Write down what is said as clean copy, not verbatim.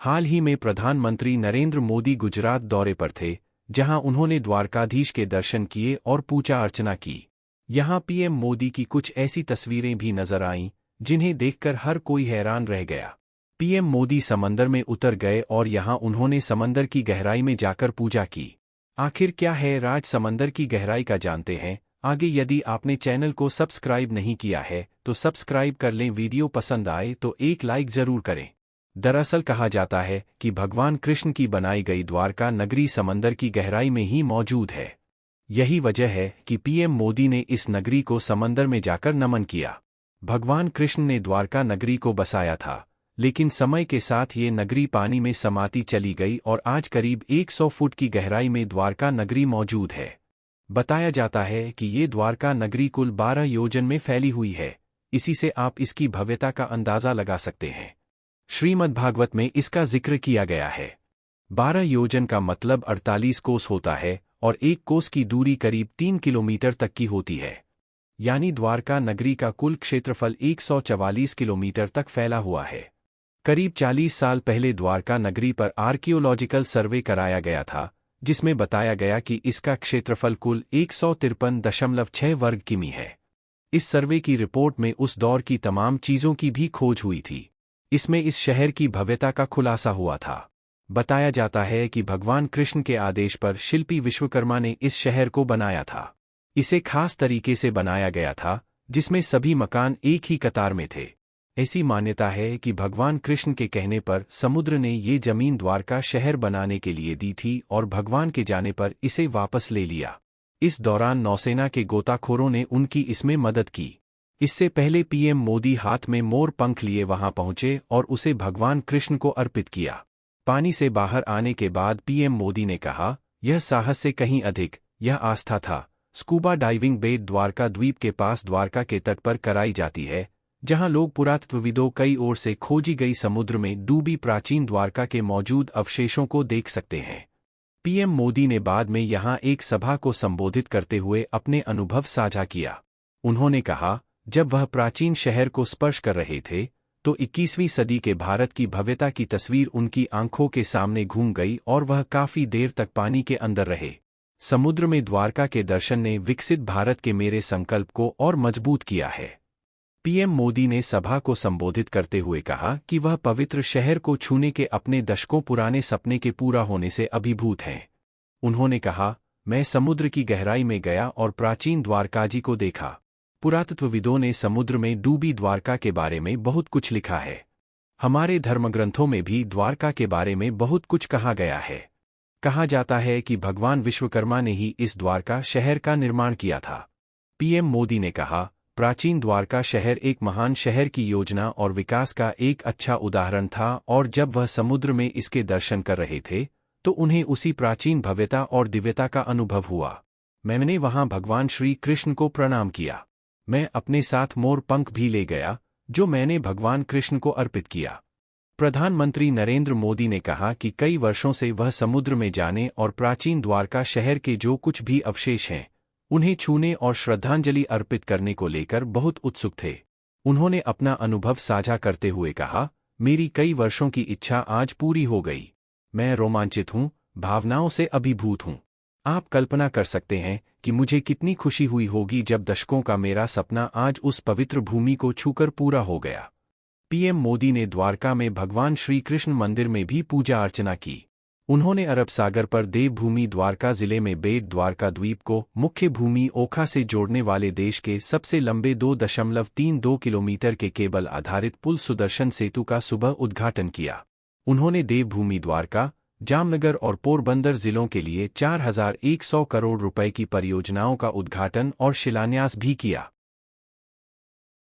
हाल ही में प्रधानमंत्री नरेंद्र मोदी गुजरात दौरे पर थे, जहां उन्होंने द्वारकाधीश के दर्शन किए और पूजा अर्चना की। यहां पीएम मोदी की कुछ ऐसी तस्वीरें भी नजर आईं, जिन्हें देखकर हर कोई हैरान रह गया। पीएम मोदी समंदर में उतर गए और यहां उन्होंने समंदर की गहराई में जाकर पूजा की। आखिर क्या है राज समंदर की गहराई का, जानते हैं आगे। यदि आपने चैनल को सब्सक्राइब नहीं किया है तो सब्सक्राइब कर लें। वीडियो पसंद आए तो एक लाइक जरूर करें। दरअसल कहा जाता है कि भगवान कृष्ण की बनाई गई द्वारका नगरी समंदर की गहराई में ही मौजूद है। यही वजह है कि पीएम मोदी ने इस नगरी को समंदर में जाकर नमन किया। भगवान कृष्ण ने द्वारका नगरी को बसाया था, लेकिन समय के साथ ये नगरी पानी में समाती चली गई और आज करीब 100 फुट की गहराई में द्वारका नगरी मौजूद है। बताया जाता है कि ये द्वारका नगरी कुल 12 योजन में फैली हुई है। इसी से आप इसकी भव्यता का अंदाजा लगा सकते हैं। श्रीमद्भागवत में इसका जिक्र किया गया है। 12 योजन का मतलब 48 कोस होता है और एक कोस की दूरी करीब 3 किलोमीटर तक की होती है। यानी द्वारका नगरी का कुल क्षेत्रफल 144 किलोमीटर तक फैला हुआ है। करीब 40 साल पहले द्वारका नगरी पर आर्कियोलॉजिकल सर्वे कराया गया था, जिसमें बताया गया कि इसका क्षेत्रफल कुल 153.6 वर्ग किमी है। इस सर्वे की रिपोर्ट में उस दौर की तमाम चीज़ों की भी खोज हुई थी। इसमें इस शहर की भव्यता का खुलासा हुआ था। बताया जाता है कि भगवान कृष्ण के आदेश पर शिल्पी विश्वकर्मा ने इस शहर को बनाया था। इसे खास तरीके से बनाया गया था, जिसमें सभी मकान एक ही कतार में थे। ऐसी मान्यता है कि भगवान कृष्ण के कहने पर समुद्र ने ये जमीन द्वारका शहर बनाने के लिए दी थी और भगवान के जाने पर इसे वापस ले लिया। इस दौरान नौसेना के गोताखोरों ने उनकी इसमें मदद की। इससे पहले पीएम मोदी हाथ में मोर पंख लिए वहां पहुंचे और उसे भगवान कृष्ण को अर्पित किया। पानी से बाहर आने के बाद पीएम मोदी ने कहा, यह साहस से कहीं अधिक, यह आस्था था। स्कूबा डाइविंग बेट द्वारका द्वीप के पास द्वारका के तट पर कराई जाती है, जहां लोग पुरातत्वविदों कई ओर से खोजी गई समुद्र में डूबी प्राचीन द्वारका के मौजूद अवशेषों को देख सकते हैं। पीएम मोदी ने बाद में यहां एक सभा को संबोधित करते हुए अपने अनुभव साझा किया। उन्होंने कहा, जब वह प्राचीन शहर को स्पर्श कर रहे थे तो 21वीं सदी के भारत की भव्यता की तस्वीर उनकी आंखों के सामने घूम गई और वह काफी देर तक पानी के अंदर रहे। समुद्र में द्वारका के दर्शन ने विकसित भारत के मेरे संकल्प को और मजबूत किया है। पीएम मोदी ने सभा को संबोधित करते हुए कहा कि वह पवित्र शहर को छूने के अपने दशकों पुराने सपने के पूरा होने से अभिभूत हैं। उन्होंने कहा, मैं समुद्र की गहराई में गया और प्राचीन द्वारकाजी को देखा। पुरातत्वविदों ने समुद्र में डूबी द्वारका के बारे में बहुत कुछ लिखा है। हमारे धर्मग्रंथों में भी द्वारका के बारे में बहुत कुछ कहा गया है। कहा जाता है कि भगवान विश्वकर्मा ने ही इस द्वारका शहर का निर्माण किया था। पीएम मोदी ने कहा, प्राचीन द्वारका शहर एक महान शहर की योजना और विकास का एक अच्छा उदाहरण था और जब वह समुद्र में इसके दर्शन कर रहे थे तो उन्हें उसी प्राचीन भव्यता और दिव्यता का अनुभव हुआ। मैंने वहां भगवान श्री कृष्ण को प्रणाम किया। मैं अपने साथ मोर पंख भी ले गया, जो मैंने भगवान कृष्ण को अर्पित किया। प्रधानमंत्री नरेंद्र मोदी ने कहा कि कई वर्षों से वह समुद्र में जाने और प्राचीन द्वारका शहर के जो कुछ भी अवशेष हैं उन्हें छूने और श्रद्धांजलि अर्पित करने को लेकर बहुत उत्सुक थे। उन्होंने अपना अनुभव साझा करते हुए कहा, मेरी कई वर्षों की इच्छा आज पूरी हो गई। मैं रोमांचित हूँ, भावनाओं से अभिभूत हूँ। आप कल्पना कर सकते हैं कि मुझे कितनी खुशी हुई होगी जब दशकों का मेरा सपना आज उस पवित्र भूमि को छूकर पूरा हो गया। पीएम मोदी ने द्वारका में भगवान श्री कृष्ण मंदिर में भी पूजा अर्चना की। उन्होंने अरब सागर पर देवभूमि द्वारका जिले में बेट द्वारका द्वीप को मुख्य भूमि ओखा से जोड़ने वाले देश के सबसे लंबे 2.32 किलोमीटर के केबल आधारित पुल सुदर्शन सेतु का सुबह उद्घाटन किया। उन्होंने देवभूमि द्वारका, जामनगर और पोरबंदर जिलों के लिए 4100 करोड़ रुपए की परियोजनाओं का उद्घाटन और शिलान्यास भी किया।